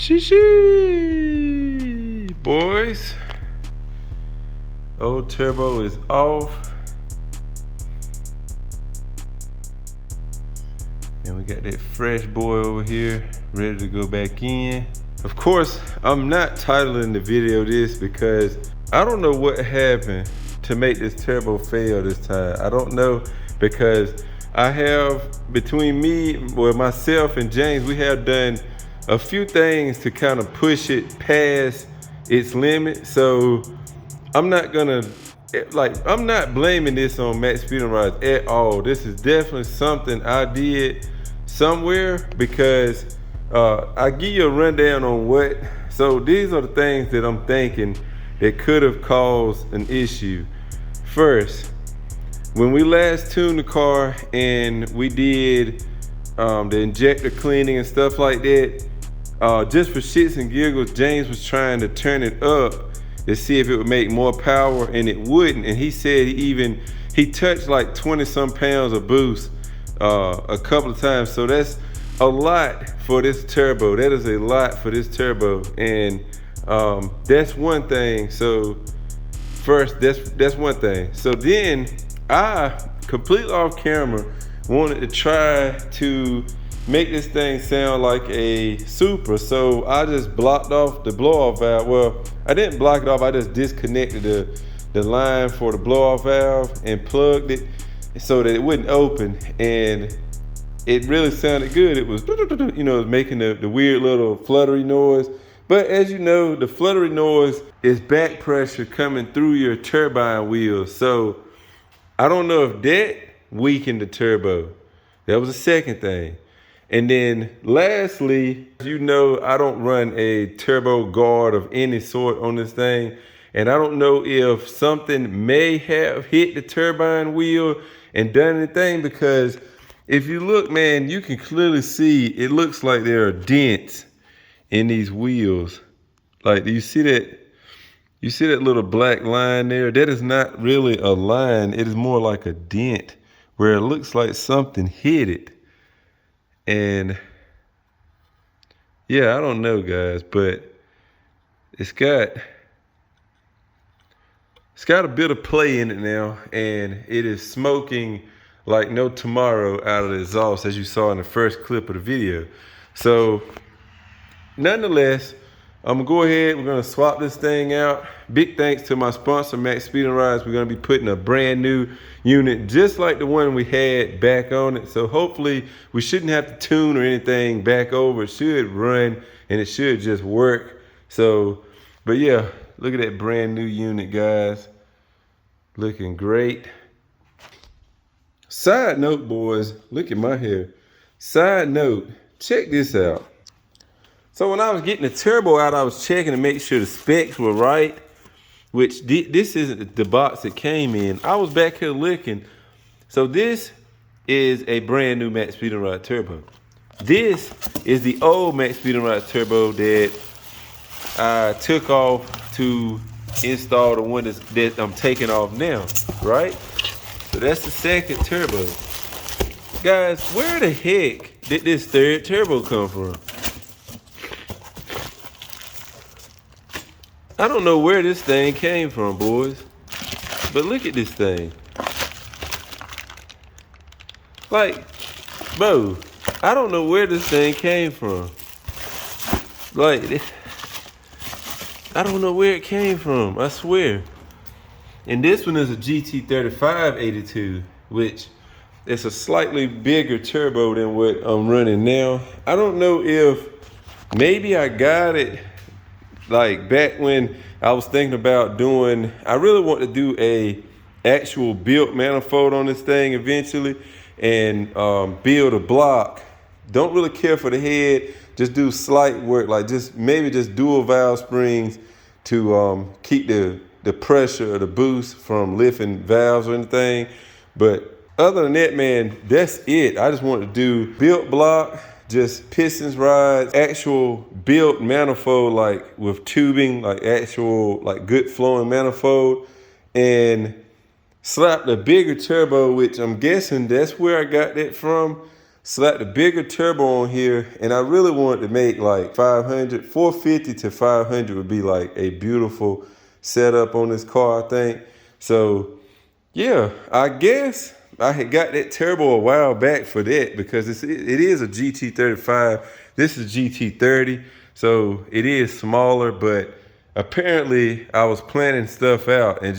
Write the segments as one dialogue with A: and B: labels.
A: Sheesh, boys. Old turbo is off. And we got that fresh boy over here ready to go back in. Of course, I'm not titling the video this because I don't know what happened to make this turbo fail this time. I don't know, because I have, between me, well, myself and James, we have done a few things to kind of push it past its limit. So I'm not gonna, I'm not blaming this on Maxpeedingrods at all. This is definitely something I did somewhere, because I give you a rundown on what. So these are the things that I'm thinking that could have caused an issue. First, when we last tuned the car and we did the injector cleaning and stuff like that, just for shits and giggles, James was trying to turn it up to see if it would make more power, and it wouldn't. And he said he touched like 20 some pounds of boost a couple of times. So that's a lot for this turbo. That is a lot for this turbo. And that's one thing. So first, that's one thing. So then I, completely off camera, wanted to try to make this thing sound like a Supra. So I just blocked off the blow-off valve. Well, I didn't block it off, I just disconnected the line for the blow-off valve and plugged it so that it wouldn't open. And it really sounded good. It was, you know, making the weird little fluttery noise. But as you know, the fluttery noise is back pressure coming through your turbine wheels. So I don't know if that weakened the turbo. That was the second thing. And then lastly, you know, I don't run a turbo guard of any sort on this thing. And I don't know if something may have hit the turbine wheel and done anything, because if you look, man, you can clearly see it looks like there are dents in these wheels. Like, do you see that? You see that little black line there? That is not really a line. It is more like a dent where it looks like something hit it. And yeah, I don't know, guys, but it's got a bit of play in it now, and it is smoking like no tomorrow out of the exhaust, as you saw in the first clip of the video. So nonetheless, I'm gonna go ahead, we're gonna swap this thing out. Big thanks to my sponsor, Maxpeedingrods. We're gonna be putting a brand new unit just like the one we had back on it. So hopefully we shouldn't have to tune or anything back over. It should run and it should just work. So, but yeah, look at that brand new unit, guys. Looking great. Side note, boys, look at my hair. Side note, check this out. So when I was getting the turbo out, I was checking to make sure the specs were right, which this isn't the box it came in. I was back here looking. So this is a brand new Maxpeedingrod turbo. This is the old Maxpeedingrod turbo that I took off to install the one that I'm taking off now, right? So that's the second turbo. Guys, where the heck did this third turbo come from? I don't know where this thing came from, boys, but look at this thing. Like, bro, I don't know where this thing came from. Like, I don't know where it came from, I swear. And this one is a GT3582, which is a slightly bigger turbo than what I'm running now. I don't know if maybe I got it like back when I was thinking about doing, I really want to do a actual built manifold on this thing eventually, and build a block. Don't really care for the head, just do slight work, like maybe just dual valve springs to keep the pressure or the boost from lifting valves or anything. But other than that, man, that's it. I just want to do built block, just pistons, rods, actual built manifold, like with tubing, like actual, like good flowing manifold, and slap the bigger turbo, which I'm guessing that's where I got that from. Slap the bigger turbo on here, and I really wanted to make like 450 to 500 would be like a beautiful setup on this car, I think. So yeah, I guess I had got that turbo a while back for that, because it is a GT35. This is GT30, so it is smaller, but apparently I was planning stuff out and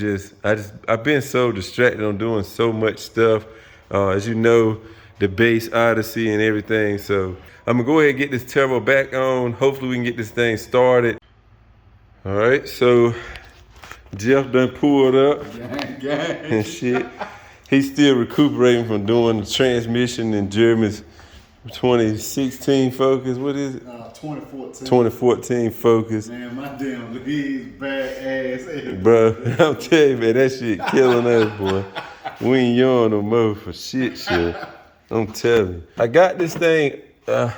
A: I've been so distracted on doing so much stuff. As you know, the base odyssey and everything. So I'm gonna go ahead and get this turbo back on. Hopefully we can get this thing started. All right, so Jeff done pulled up and shit. He's still recuperating from doing the transmission in Jeremy's 2016 Focus. What is it?
B: 2014.
A: 2014 Focus.
B: Man, my damn legs bad ass.
A: Bro, I'm telling you, man, that shit killing us, boy. We ain't young no more for shit. I'm telling you. I got this thing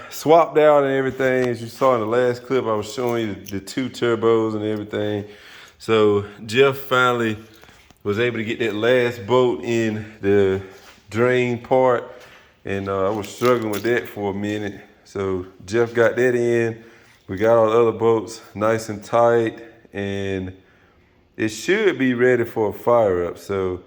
A: swapped out and everything. As you saw in the last clip, I was showing you the two turbos and everything. So Jeff finally was able to get that last bolt in the drain part, and I was struggling with that for a minute. So Jeff got that in. We got all the other bolts nice and tight, and it should be ready for a fire up. So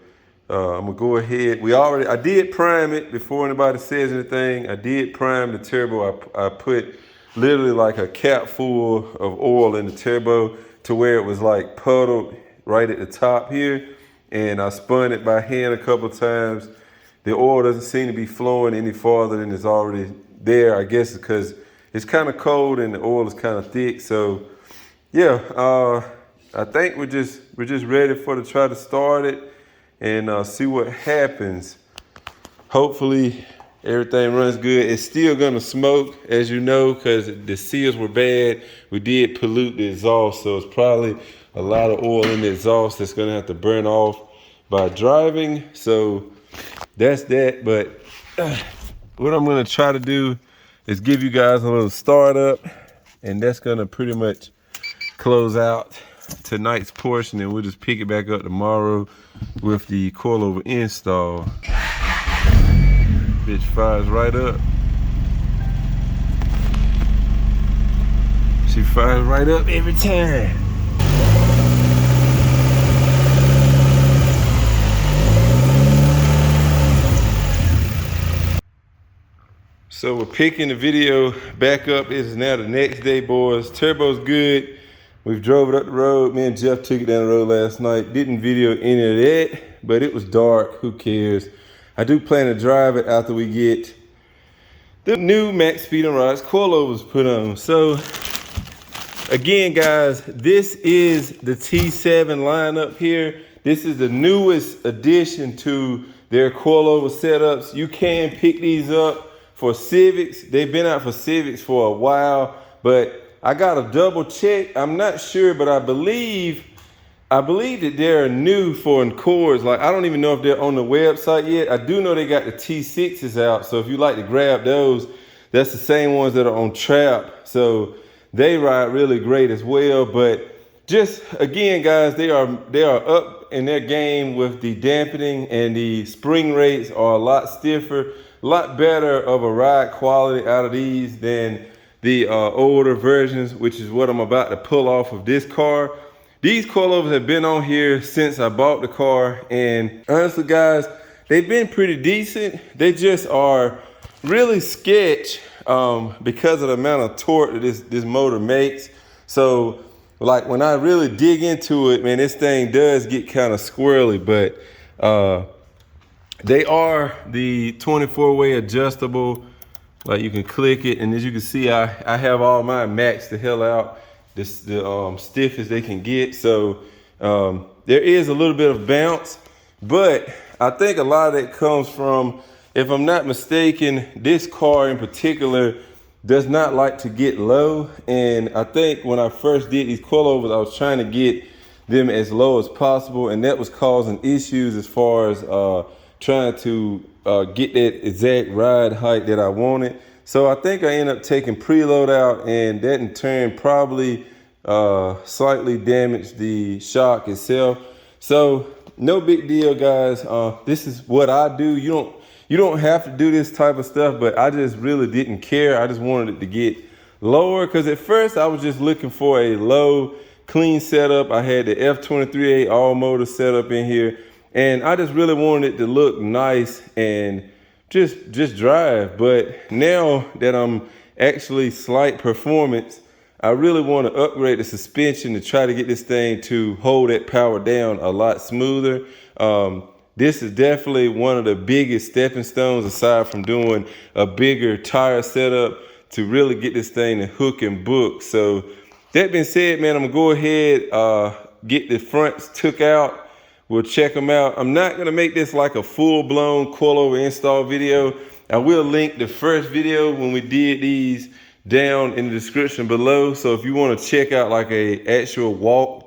A: I'm gonna go ahead. I did prime it before anybody says anything. I did prime the turbo. I put literally like a cap full of oil in the turbo to where it was like puddled right at the top here. And I spun it by hand a couple of times. The oil doesn't seem to be flowing any farther than it's already there. I guess because it's kind of cold and the oil is kind of thick. So yeah, I think we're just ready to try to start it and see what happens. Hopefully everything runs good. It's still gonna smoke, as you know, because the seals were bad. We did pollute the exhaust, so it's probably a lot of oil in the exhaust that's gonna have to burn off by driving. So that's that. But what I'm gonna try to do is give you guys a little startup, and that's gonna pretty much close out tonight's portion, and we'll just pick it back up tomorrow with the coilover install. Bitch fires right up. She fires right up every time. So we're picking the video back up. It is now the next day, boys. Turbo's good. We've drove it up the road. Me and Jeff took it down the road last night. Didn't video any of that, but it was dark. Who cares? I do plan to drive it after we get the new Maxpeedingrods coilovers put on. So again, guys, this is the T7 lineup here. This is the newest addition to their coilover setups. You can pick these up for Civics. They've been out for Civics for a while, but I gotta double check. I'm not sure, but I believe that they're new for Accords. Like, I don't even know if they're on the website yet. I do know they got the T6s out. So if you like to grab those, that's the same ones that are on Trap. So they ride really great as well. But just again, guys, they are up in their game with the dampening, and the spring rates are a lot stiffer, a lot better of a ride quality out of these than the older versions, which is what I'm about to pull off of this car. These coilovers have been on here since I bought the car, and honestly, guys, they've been pretty decent. They just are really sketch because of the amount of torque that this motor makes. So like when I really dig into it, man, this thing does get kind of squirrely, but they are the 24-way adjustable. Like, you can click it, and as you can see, I have all mine maxed the hell out, the stiffest they can get. So there is a little bit of bounce, but I think a lot of that comes from, if I'm not mistaken, this car in particular does not like to get low. And I think when I first did these coilovers, I was trying to get them as low as possible, and that was causing issues as far as trying to get that exact ride height that I wanted. So I think I ended up taking preload out, and that in turn probably slightly damaged the shock itself. So no big deal, guys. This is what I do. You don't have to do this type of stuff, but I just really didn't care. I just wanted it to get lower, because at first I was just looking for a low, clean setup. I had the F23A all motor setup in here, and I just really wanted it to look nice and just drive. But now that I'm actually slight performance, I really want to upgrade the suspension to try to get this thing to hold that power down a lot smoother. This is definitely one of the biggest stepping stones, aside from doing a bigger tire setup, to really get this thing to hook and book. So that being said, man, I'm gonna go ahead, get the fronts took out. We'll check them out. I'm not gonna make this like a full-blown coilover install video. I will link the first video when we did these down in the description below. So if you want to check out like a actual walk,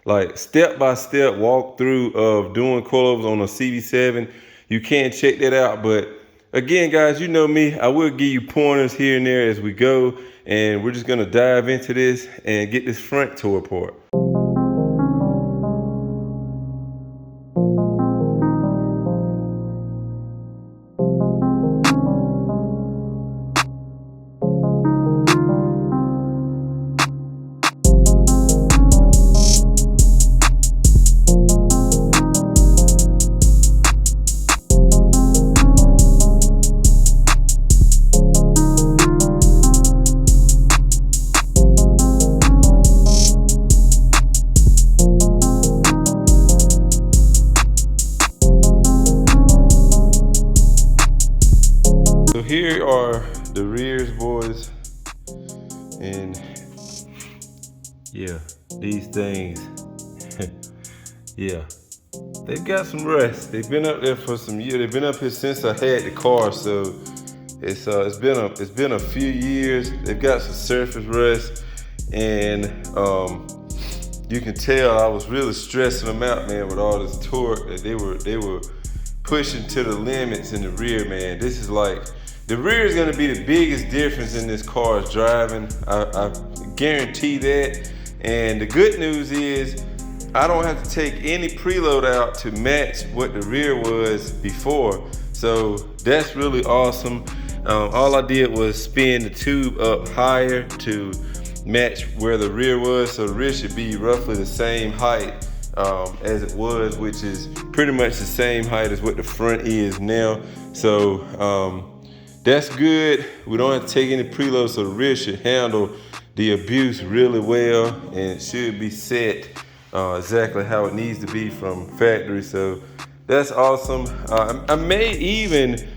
A: like step-by-step walkthrough of doing coilovers on a CV7, you can check that out. But again, guys, you know me, I will give you pointers here and there as we go, and we're just gonna dive into this and get this front tore apart. So here are the rears, boys, and yeah, these things, yeah, they've got some rust. They've been up there for some years. They've been up here since I had the car, so it's been a few years. They've got some surface rust, and you can tell I was really stressing them out, man, with all this torque that they were pushing to the limits in the rear, man. This is like, the rear is gonna be the biggest difference in this car's driving. I guarantee that. And the good news is I don't have to take any preload out to match what the rear was before. So that's really awesome. All I did was spin the tube up higher to match where the rear was. So the rear should be roughly the same height as it was, which is pretty much the same height as what the front is now. So that's good. We don't have to take any preload, so the rear should handle the abuse really well, and it should be set exactly how it needs to be from factory. So that's awesome. I may even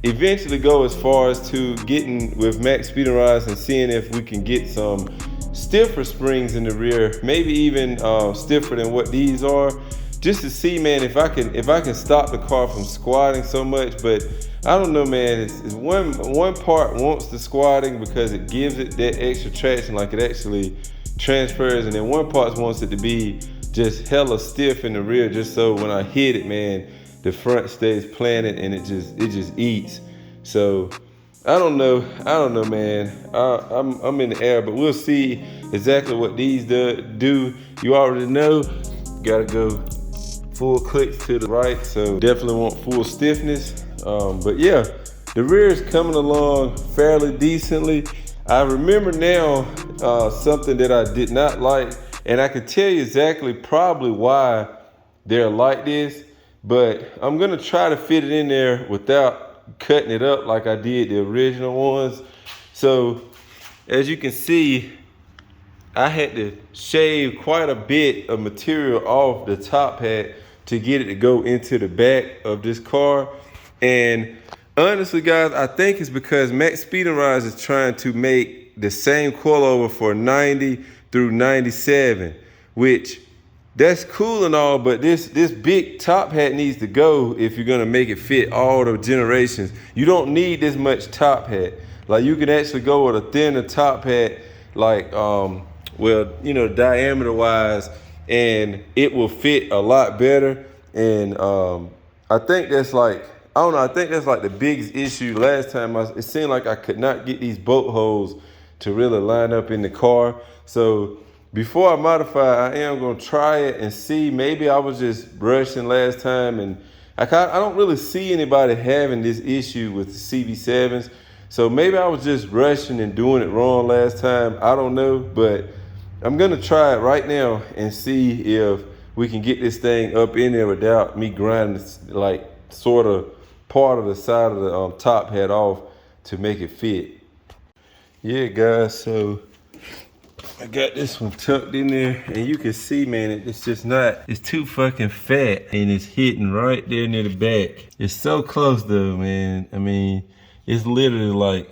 A: eventually go as far as to getting with Maxpeedingrods and seeing if we can get some stiffer springs in the rear, maybe even stiffer than what these are, just to see, man, if I can stop the car from squatting so much. But I don't know, man. It's one part wants the squatting because it gives it that extra traction, like it actually transfers, and then one part wants it to be just hella stiff in the rear, just so when I hit it, man, the front stays planted and it just eats. So I don't know, man. I'm in the air, but we'll see exactly what these do. You already know, gotta go full clicks to the right, so definitely want full stiffness. But yeah, the rear is coming along fairly decently. I remember now something that I did not like, and I can tell you exactly probably why they're like this, but I'm gonna try to fit it in there without cutting it up like I did the original ones. So as you can see, I had to shave quite a bit of material off the top hat to get it to go into the back of this car. And honestly, guys, I think it's because Maxpeedingrods is trying to make the same coilover for 90 through 97, which that's cool and all, but this big top hat needs to go if you're gonna make it fit all the generations. You don't need this much top hat. Like, you can actually go with a thinner top hat, like, well, you know, diameter wise, and it will fit a lot better. And I think that's like, I don't know, I think that's like the biggest issue. Last time, it seemed like I could not get these bolt holes to really line up in the car. So before I modify, I am gonna try it and see. Maybe I was just rushing last time, and I don't really see anybody having this issue with the CB7s. So maybe I was just rushing and doing it wrong last time. I don't know, but I'm gonna try it right now and see if we can get this thing up in there without me grinding like sort of part of the side of the top hat off to make it fit. Yeah, guys, so I got this one tucked in there, and you can see, man, it's just not, it's too fucking fat, and it's hitting right there near the back. It's so close though, man. I mean, it's literally like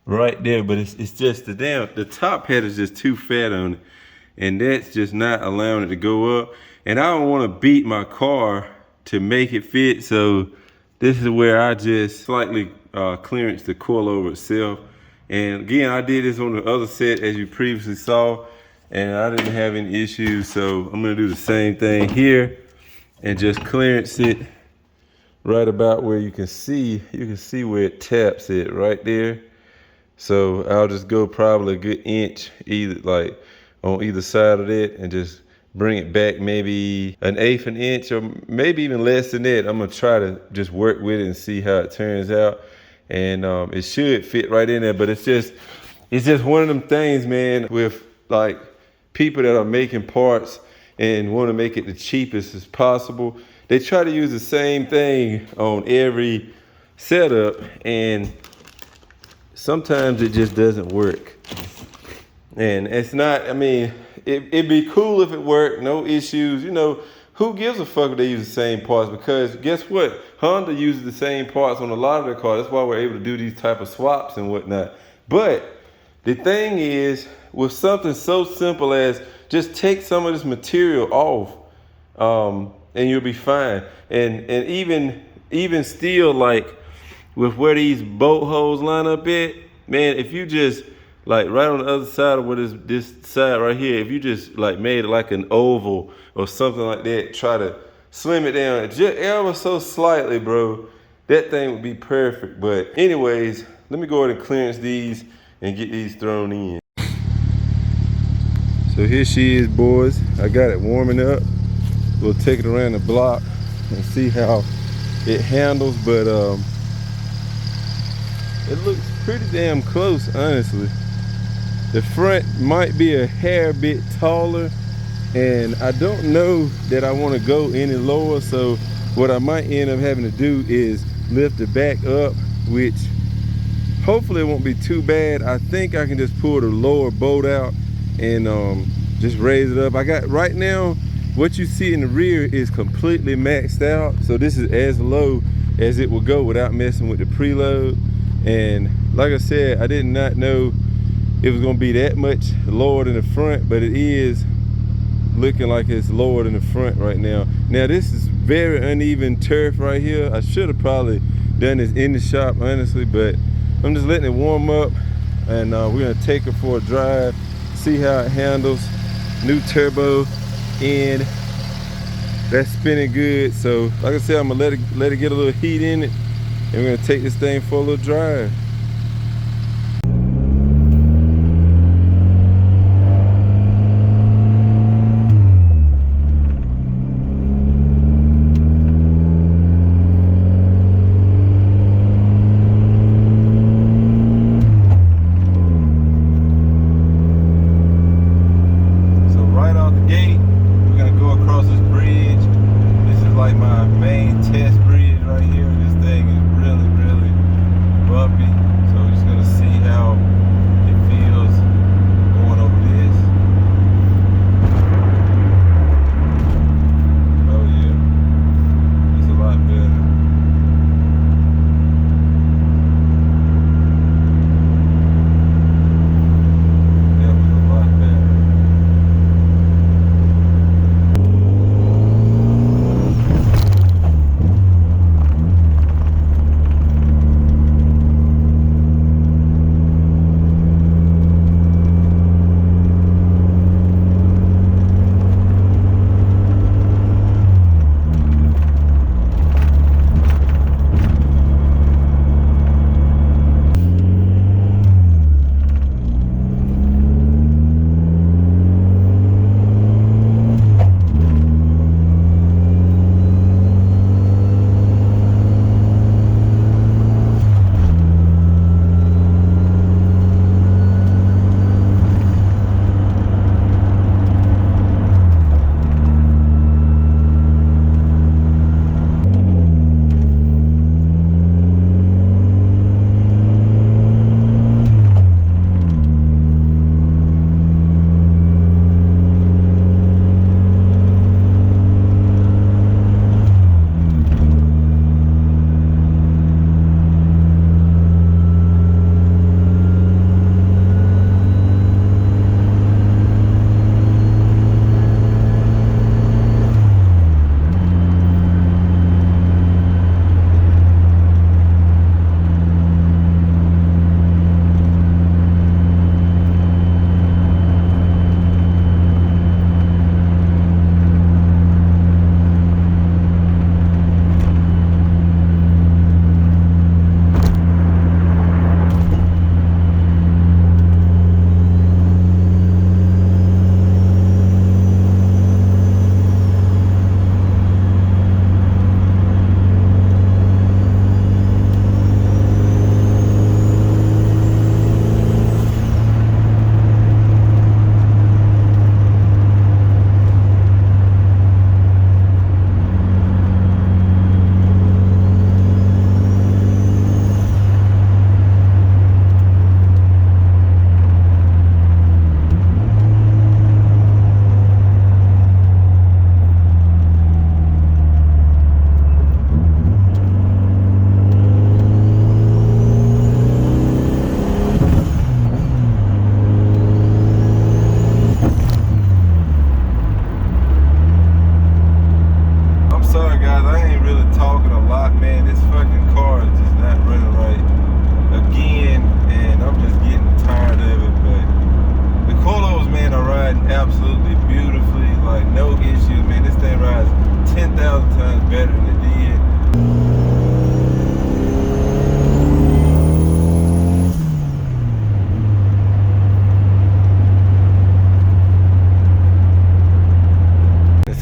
A: right there, but it's just the top hat is just too fat on it, and that's just not allowing it to go up. And I don't want to beat my car to make it fit, so this is where I just slightly clearance the coilover itself. And again, I did this on the other set as you previously saw, and I didn't have any issues. So I'm gonna do the same thing here and just clearance it right about where you can see where it taps it right there. So I'll just go probably a good inch either, like on either side of it, and just bring it back maybe 1/8 an inch, or maybe even less than that. I'm gonna try to just work with it and see how it turns out. And it should fit right in there, but it's just one of them things, man, with like people that are making parts and want to make it the cheapest as possible. They try to use the same thing on every setup, and sometimes it just doesn't work. And it's not, I mean, it'd be cool if it worked, no issues, you know. Who gives a fuck if they use the same parts? Because guess what? Honda uses the same parts on a lot of their cars. That's why we're able to do these type of swaps and whatnot. But the thing is, with something so simple as just take some of this material off, and you'll be fine. And even still, like with where these bolt holes line up at, man, if you just like right on the other side of what is this side right here, if you just like made it like an oval or something like that, try to slim it down just ever so slightly, bro, that thing would be perfect. But anyways, let me go ahead and clearance these and get these thrown in. So here she is, boys. I got it warming up. We'll take it around the block and see how it handles, but it looks pretty damn close, honestly. The front might be a hair bit taller, and I don't know that I want to go any lower, so what I might end up having to do is lift the back up, which hopefully it won't be too bad. I think I can just pull the lower bolt out and just raise it up. I got, right now, what you see in the rear is completely maxed out, so this is as low as it will go without messing with the preload. And like I said, I did not know it was gonna be that much lower than the front, but it is looking like it's lower than the front right now. Now this is very uneven turf right here. I should have probably done this in the shop, honestly, but I'm just letting it warm up, and we're gonna take it for a drive, see how it handles. New turbo in, that's spinning good. So like I said, I'm gonna let it get a little heat in it, and we're gonna take this thing for a little drive.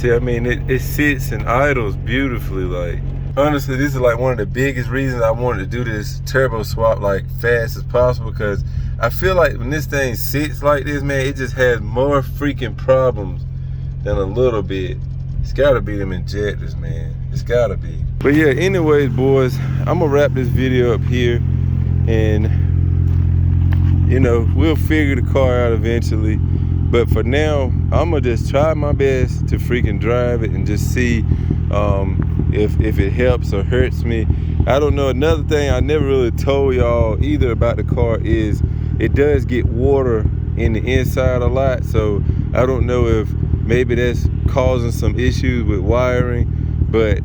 A: See, I mean, it sits and idles beautifully. Like, honestly, this is like one of the biggest reasons I wanted to do this turbo swap like fast as possible, because I feel like when this thing sits like this, man, it just has more freaking problems than a little bit. It's gotta be them injectors, man. It's gotta be. But yeah, anyways, boys, I'm gonna wrap this video up here, and you know, we'll figure the car out eventually. But for now, I'm gonna just try my best to freaking drive it and just see if it helps or hurts me. I don't know. Another thing I never really told y'all either about the car is it does get water in the inside a lot. So I don't know if maybe that's causing some issues with wiring, but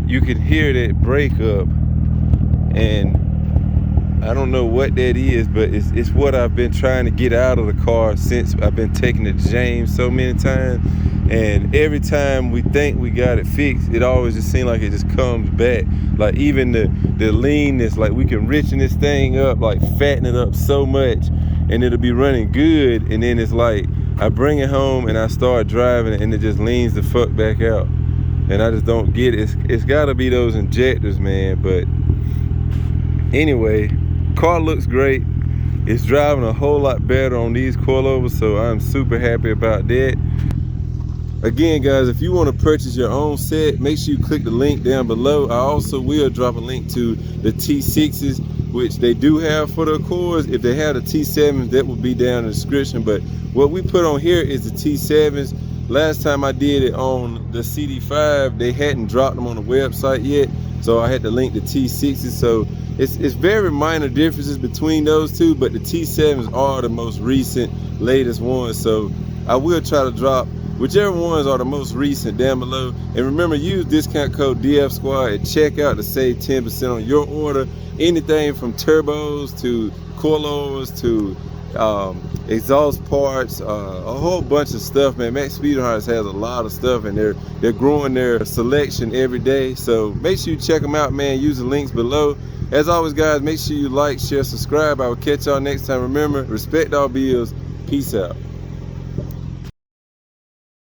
A: you can hear that brake up, and I don't know what that is, but it's what I've been trying to get out of the car since I've been taking it to James so many times. And every time we think we got it fixed, it always just seems like it just comes back. Like even the leanness, like we can richen this thing up, like fatten it up so much, and it'll be running good. And then it's like, I bring it home and I start driving it and it just leans the fuck back out. And I just don't get it. It's gotta be those injectors, man. But anyway, car looks great. It's driving a whole lot better on these coilovers, so I'm super happy about that. Again, guys, if you want to purchase your own set, make sure you click the link down below. I also will drop a link to the T6s, which they do have for the Accords. If they have the T7s, that will be down in the description. But what we put on here is the T7s. Last time I did it on the CD5, they hadn't dropped them on the website yet, so I had to link the T6s. So it's very minor differences between those two, but the T7s are the most recent, latest ones. So I will try to drop whichever ones are the most recent down below. And remember, use discount code DFSQUAD at checkout to save 10% on your order. Anything from turbos to coilovers to exhaust parts, a whole bunch of stuff, man. Maxpeedingrods has a lot of stuff, and they're growing their selection every day. So make sure you check them out, man. Use the links below. As always, guys, make sure you like, share, subscribe. I will catch y'all next time. Remember, respect all bills. Peace out.